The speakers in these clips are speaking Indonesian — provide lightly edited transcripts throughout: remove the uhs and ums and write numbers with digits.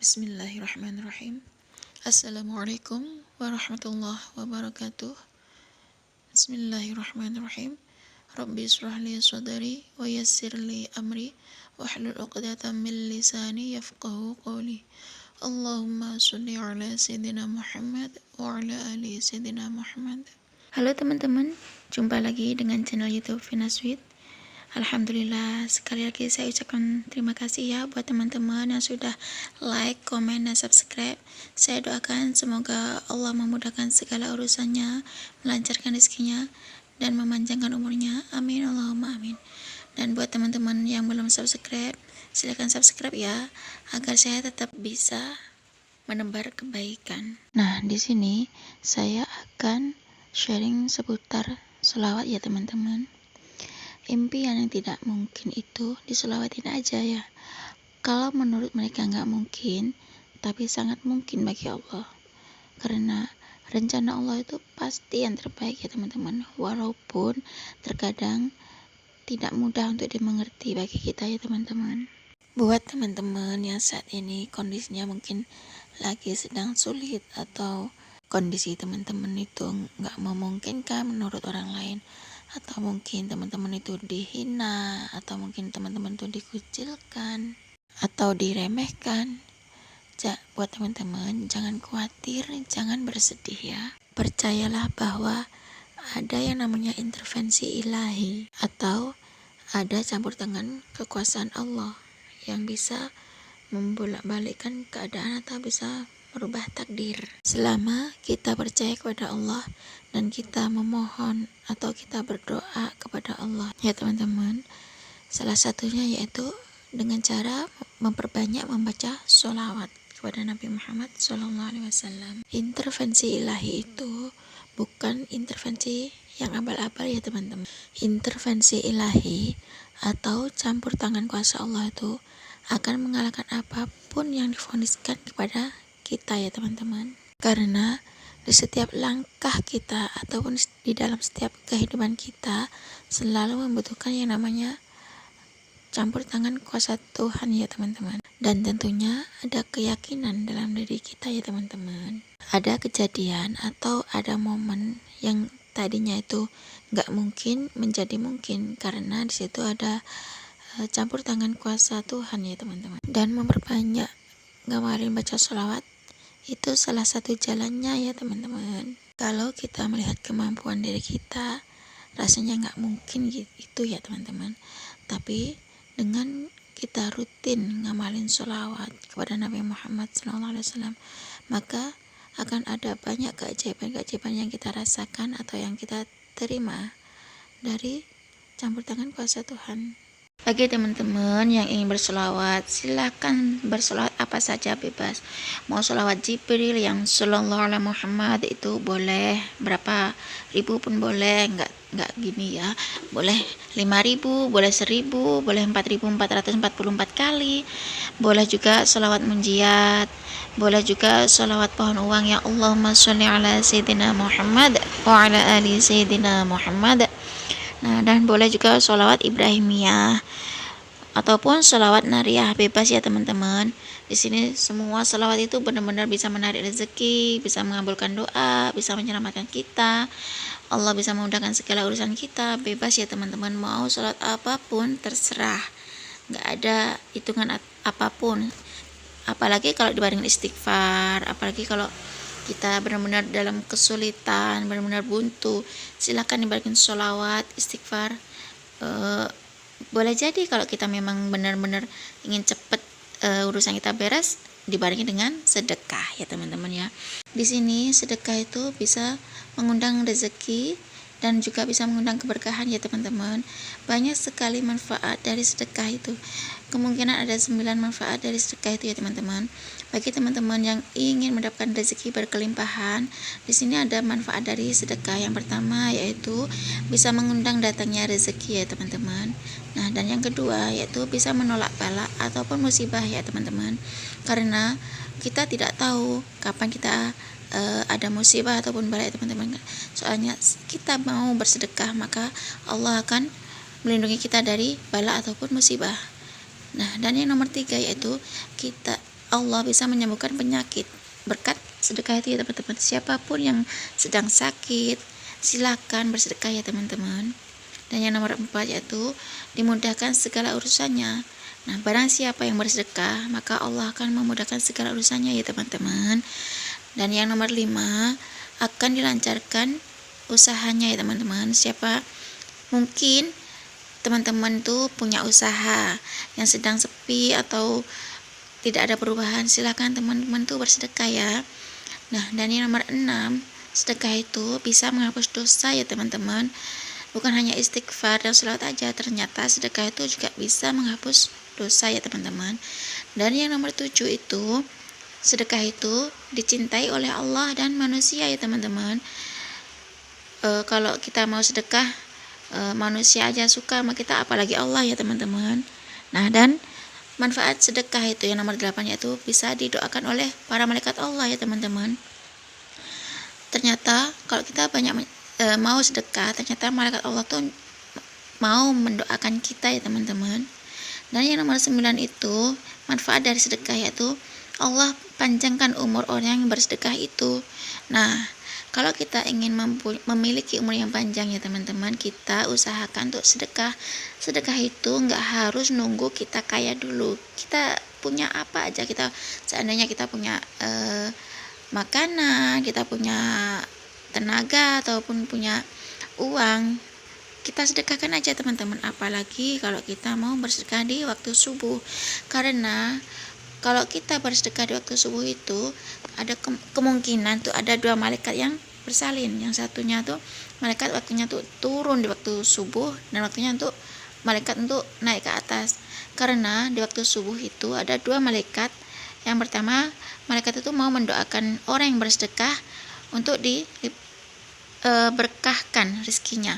Bismillahirrahmanirrahim. Assalamualaikum warahmatullahi wabarakatuh. Bismillahirrahmanirrahim. Rabbi israh li sadri wa yassir li amri wahlul 'uqdatam min lisani yafqahu qawli. Allahumma shalli ala sayyidina Muhammad wa ala ali sayyidina Muhammad. Halo teman-teman, jumpa lagi dengan channel YouTube Vina Sweet. Alhamdulillah, sekali lagi saya ucapkan terima kasih ya buat teman-teman yang sudah like, komen, dan subscribe. Saya doakan semoga Allah memudahkan segala urusannya, melancarkan rezekinya, dan memanjangkan umurnya. Amin, Allahumma amin. Dan buat teman-teman yang belum subscribe, silakan subscribe ya, agar saya tetap bisa menebar kebaikan. Nah, di sini saya akan sharing seputar sholawat ya teman-teman. Impian yang tidak mungkin itu diselawatin aja ya. Kalau menurut mereka nggak mungkin, tapi sangat mungkin bagi Allah. Karena rencana Allah itu pasti yang terbaik ya teman-teman. Walaupun terkadang tidak mudah untuk dimengerti bagi kita ya teman-teman. Buat teman-teman yang saat ini kondisinya mungkin lagi sedang sulit atau kondisi teman-teman itu nggak memungkinkan menurut orang lain, atau mungkin teman-teman itu dihina, atau mungkin teman-teman itu dikucilkan atau diremehkan, buat teman-teman jangan khawatir, jangan bersedih ya. Percayalah bahwa ada yang namanya intervensi ilahi, atau ada campur tangan kekuasaan Allah yang bisa membolak-balikkan keadaan atau bisa merubah takdir. Selama kita percaya kepada Allah dan kita memohon atau kita berdoa kepada Allah ya teman-teman. Salah satunya yaitu dengan cara memperbanyak membaca sholawat kepada Nabi Muhammad SAW. Intervensi ilahi itu bukan intervensi yang abal-abal ya teman-teman. Intervensi ilahi atau campur tangan kuasa Allah itu akan mengalahkan apapun yang divoniskan kepada kita ya teman-teman. Karena di setiap langkah kita ataupun di dalam setiap kehidupan kita selalu membutuhkan yang namanya campur tangan kuasa Tuhan ya teman-teman. Dan tentunya ada keyakinan dalam diri kita ya teman-teman. Ada kejadian atau ada momen yang tadinya itu nggak mungkin menjadi mungkin karena di situ ada campur tangan kuasa Tuhan ya teman-teman. Dan memperbanyak ngamalin baca sholawat itu salah satu jalannya ya teman-teman. Kalau kita melihat kemampuan diri kita, rasanya nggak mungkin gitu ya teman-teman. Tapi dengan kita rutin ngamalin sholawat kepada Nabi Muhammad SAW, maka akan ada banyak keajaiban-keajaiban yang kita rasakan atau yang kita terima dari campur tangan kuasa Tuhan. Bagi teman-teman yang ingin bersolawat, silahkan bersolawat apa saja bebas. Mau solawat Jibril yang Sallallahu Alaihi Muhammad itu boleh, berapa ribu pun boleh, nggak gini ya. Boleh 5.000, boleh 1.000, boleh 4.444 kali. Boleh juga solawat munjiat, boleh juga solawat pohon uang yang Allahumma sholli ala sayyidina Muhammad wa ala ali sayyidina Muhammad. Nah, dan boleh juga sholawat Ibrahimiyah ataupun sholawat nariyah, bebas ya teman-teman. Di sini semua sholawat itu benar-benar bisa menarik rezeki, bisa mengabulkan doa, bisa menyelamatkan kita. Allah bisa memudahkan segala urusan kita, bebas ya teman-teman. Mau sholawat apapun terserah, nggak ada hitungan apapun. Apalagi kalau dibandingin istighfar, apalagi kalau kita benar-benar dalam kesulitan, benar-benar buntu, silakan dibalikin sholawat, istighfar. Boleh jadi kalau kita memang benar-benar ingin cepat urusan kita beres, dibandingin dengan sedekah ya teman-teman ya. Di sini sedekah itu bisa mengundang rezeki dan juga bisa mengundang keberkahan ya teman-teman. Banyak sekali manfaat dari sedekah itu. Kemungkinan ada 9 manfaat dari sedekah itu ya teman-teman. Bagi teman-teman yang ingin mendapatkan rezeki berkelimpahan, di sini ada manfaat dari sedekah. Yang pertama yaitu bisa mengundang datangnya rezeki ya teman-teman. Nah, dan yang kedua yaitu bisa menolak bala ataupun musibah ya teman-teman. Karena kita tidak tahu kapan kita ada musibah ataupun bala ya teman-teman. Soalnya kita mau bersedekah, maka Allah akan melindungi kita dari bala ataupun musibah. Nah, dan yang nomor 3 yaitu kita Allah bisa menyembuhkan penyakit berkat sedekah itu ya teman-teman. Siapapun yang sedang sakit, silakan bersedekah ya teman-teman. Dan yang nomor 4 yaitu dimudahkan segala urusannya. Nah, barang siapa yang bersedekah, maka Allah akan memudahkan segala urusannya ya teman-teman. Dan yang nomor 5, akan dilancarkan usahanya ya teman-teman. Siapa mungkin teman-teman tuh punya usaha yang sedang sepi atau tidak ada perubahan, silakan teman-teman tuh bersedekah ya. Nah, dan yang nomor 6, sedekah itu bisa menghapus dosa ya teman-teman. Bukan hanya istighfar dan sholawat aja, ternyata sedekah itu juga bisa menghapus dosa ya teman-teman. Dan yang nomor 7 itu, sedekah itu dicintai oleh Allah dan manusia ya teman-teman. Kalau kita mau sedekah, manusia aja suka sama kita, apalagi Allah ya teman-teman. Nah, dan manfaat sedekah itu yang nomor 8 yaitu bisa didoakan oleh para malaikat Allah ya teman-teman. Ternyata kalau kita banyak mau sedekah, ternyata malaikat Allah tuh mau mendoakan kita ya teman-teman. Dan yang nomor 9 itu manfaat dari sedekah yaitu Allah panjangkan umur orang yang bersedekah itu. Nah, kalau kita ingin memiliki umur yang panjang ya teman-teman, kita usahakan untuk sedekah. Sedekah itu nggak harus nunggu kita kaya dulu. Kita punya apa aja, seandainya kita punya makanan, kita punya tenaga ataupun punya uang, kita sedekahkan aja teman-teman. Apalagi kalau kita mau bersedekah di waktu subuh, karena kalau kita bersedekah di waktu subuh itu ada kemungkinan tuh ada 2 malaikat yang bersalin. Yang satunya tuh malaikat waktunya tuh turun di waktu subuh, dan waktunya untuk malaikat untuk naik ke atas. Karena di waktu subuh itu ada 2 malaikat. Yang pertama, malaikat itu mau mendoakan orang yang bersedekah untuk berkahkan rezekinya.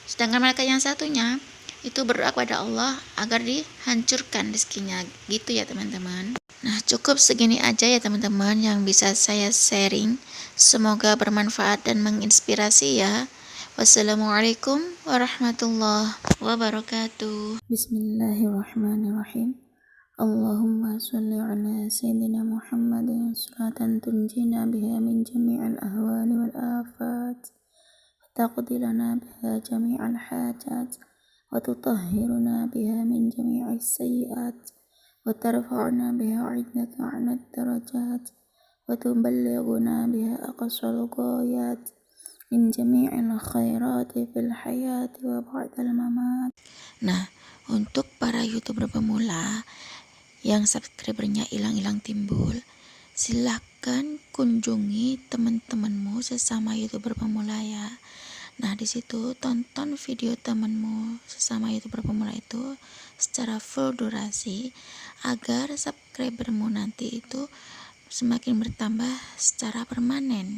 Sedangkan malaikat yang satunya itu berdoa kepada Allah agar dihancurkan rezekinya. Gitu ya teman-teman. Nah, cukup segini aja ya teman-teman yang bisa saya sharing. Semoga bermanfaat dan menginspirasi ya. Wassalamualaikum warahmatullahi wabarakatuh. Bismillahirrahmanirrahim. Allahumma sholli ala sayyidina Muhammadin salatan tunjina biha min jami'il ahwali wal afat wa taqdi lana biha jami'al hajat wa tutahhiruna biha min jami'is sayyi'at wa tarfa'una biha 'indaka 'alad darajat wa tuballighuna biha aqsal ghayat min jami'il khairati fil hayati wa ba'dal mamat. Nah, untuk para YouTuber pemula yang subscribernya hilang-hilang timbul, silahkan kunjungi teman-temanmu sesama YouTuber pemula ya. Nah, di situ tonton video temanmu sesama YouTuber pemula itu secara full durasi agar subscribermu nanti itu semakin bertambah secara permanen.